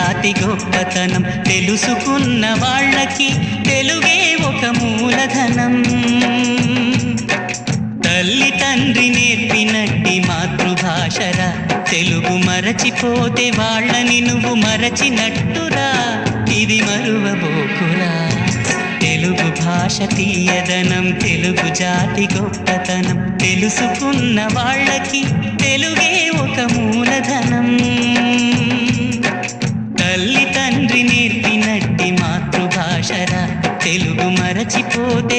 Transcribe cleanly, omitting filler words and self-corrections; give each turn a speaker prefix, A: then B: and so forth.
A: జాతి గొప్పతనం తెలుసుకున్న వాళ్ళకి తెలుగే ఒక మూలధనం. తల్లి తండ్రి నేర్పినట్టి మాతృభాషరా, తెలుగు మరచిపోతే వాళ్ళని నువ్వు మరచినట్టురా, ఇది మరువబోకురా. తెలుగు భాష తీయదనం, తెలుగు జాతి గొప్పతనం తెలుసుకున్న వాళ్ళకి తెలుగే ఒక మూలధనం. తల్లి తండ్రి నేర్పినట్టి మాతృభాషరా, తెలుగు మరచిపోతే